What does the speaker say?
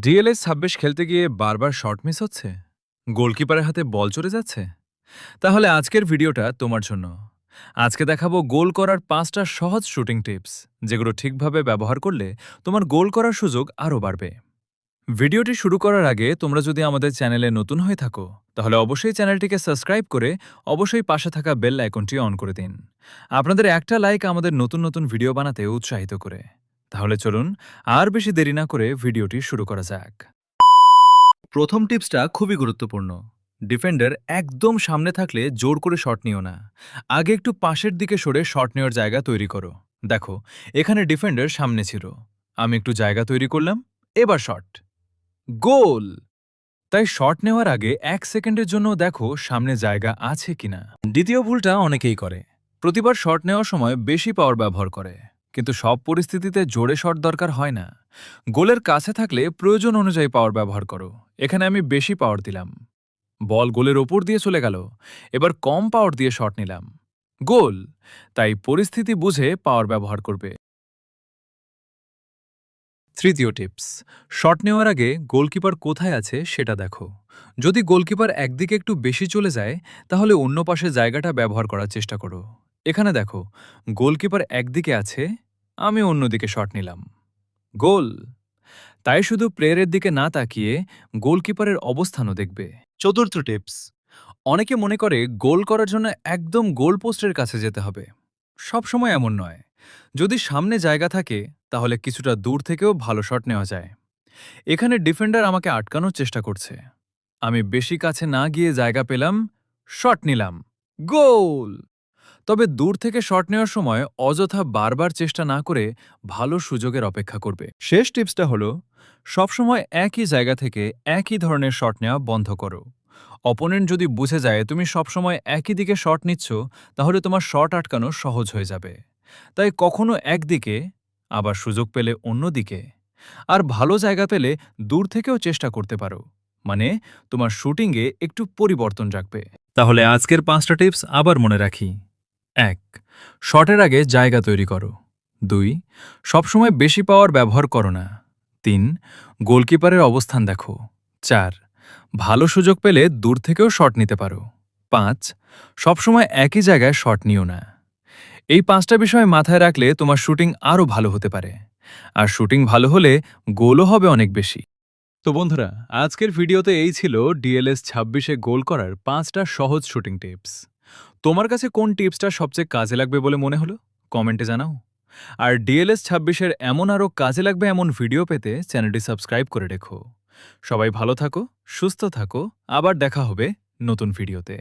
DLS ২৬ খেলতে গিয়ে বারবার শট মিস হচ্ছে, গোলকিপারের হাতে বল চলে যাচ্ছে। তাহলে আজকের ভিডিওটা তোমার জন্য। আজকে দেখাবো গোল করার ৫টা সহজ শুটিং টিপস, যেগুলো ঠিকভাবে ব্যবহার করলে তোমার গোল করার সুযোগ আরও বাড়বে। ভিডিওটি শুরু করার আগে তোমরা যদি আমাদের চ্যানেলে নতুন হয়ে থাকো, তাহলে অবশ্যই চ্যানেলটিকে সাবস্ক্রাইব করে অবশ্যই পাশে থাকা বেল আইকনটি অন করে দিন। আপনাদের একটা লাইক আমাদের নতুন নতুন ভিডিও বানাতে উৎসাহিত করে। তাহলে চলুন আর বেশি দেরি না করে ভিডিওটি শুরু করা যাক। প্রথম টিপসটা খুবই গুরুত্বপূর্ণ। ডিফেন্ডার একদম সামনে থাকলে জোর করে শট নিও না। আগে একটু পাশের দিকে সরে শট নেওয়ার জায়গা তৈরি করো। দেখো, এখানে ডিফেন্ডার সামনে ছিল, আমি একটু জায়গা তৈরি করলাম, এবার শট, গোল। তাই শট নেওয়ার আগে ১ সেকেন্ডের জন্য দেখো সামনে জায়গা আছে কিনা। দ্বিতীয় ভুলটা অনেকেই করে, প্রতিবার শট নেওয়ার সময় বেশি পাওয়ার ব্যবহার করে, কিন্তু সব পরিস্থিতিতে জোরে শট দরকার হয় না। গোলের কাছে থাকলে প্রয়োজন অনুযায়ী পাওয়ার ব্যবহার করো। এখানে আমি বেশি পাওয়ার দিলাম, বল গোলের ওপর দিয়ে চলে গেল, এবার কম পাওয়ার দিয়ে শট নিলাম, গোল। তাই পরিস্থিতি বুঝে পাওয়ার ব্যবহার করবে। তৃতীয় টিপস, শট নেওয়ার আগে গোলকিপার কোথায় আছে সেটা দেখো। যদি গোলকিপার একদিকে একটু বেশি চলে যায়, তাহলে অন্য পাশে জায়গাটা ব্যবহার করার চেষ্টা করো। এখানে দেখো, গোলকিপার একদিকে আছে, আমি অন্যদিকে শট নিলাম, গোল। তাই শুধু প্লেয়ারের দিকে না তাকিয়ে গোলকিপারের অবস্থানও দেখবে। চতুর্থ টিপস, অনেকে মনে করে গোল করার জন্য একদম গোল পোস্টের কাছে যেতে হবে। সবসময় এমন নয়। যদি সামনে জায়গা থাকে, তাহলে কিছুটা দূর থেকেও ভালো শট নেওয়া যায়। এখানে ডিফেন্ডার আমাকে আটকানোর চেষ্টা করছে, আমি বেশি কাছে না গিয়ে জায়গা পেলাম, শট নিলাম, গোল। তবে দূর থেকে শট নেওয়ার সময় অযথা বারবার চেষ্টা না করে ভালো সুযোগের অপেক্ষা করবে। শেষ টিপসটা হলো, সবসময় একই জায়গা থেকে একই ধরনের শট নেওয়া বন্ধ করো। অপোনেন্ট যদি বুঝে যায় তুমি সবসময় একই দিকে শট নিচ্ছ, তাহলে তোমার শট আটকানো সহজ হয়ে যাবে। তাই কখনো একদিকে, আবার সুযোগ পেলে অন্যদিকে, আর ভালো জায়গা পেলে দূর থেকেও চেষ্টা করতে পারো। মানে তোমার শুটিংয়ে একটু পরিবর্তন রাখবে। তাহলে আজকের ৫টা টিপস আবার মনে রাখি। ১. শটের আগে জায়গা তৈরি করো। ২. সবসময় বেশি পাওয়ার ব্যবহার করো না। ৩. গোলকিপারের অবস্থান দেখো। ৪. ভালো সুযোগ পেলে দূর থেকেও শট নিতে পারো। ৫. সবসময় একই জায়গায় শট নিও না। এই ৫টা বিষয় মাথায় রাখলে তোমার শুটিং আরও ভালো হতে পারে। আর শুটিং ভালো হলে গোলও হবে অনেক বেশি। তো বন্ধুরা, আজকের ভিডিওতে এই ছিল ডিএলএস ২৬-এ গোল করার ৫টা সহজ শুটিং টিপস। তোমার কাছে কোন টিপসটা সবচেয়ে কাজে লাগবে বলে মনে হলো, কমেন্টে জানাও। আর ডিএলএস ২৬-এর এমন আরও কাজে লাগবে এমন ভিডিও পেতে চ্যানেলটি সাবস্ক্রাইব করে রেখো। সবাই ভালো থাকো, সুস্থ থাকো, আবার দেখা হবে নতুন ভিডিওতে।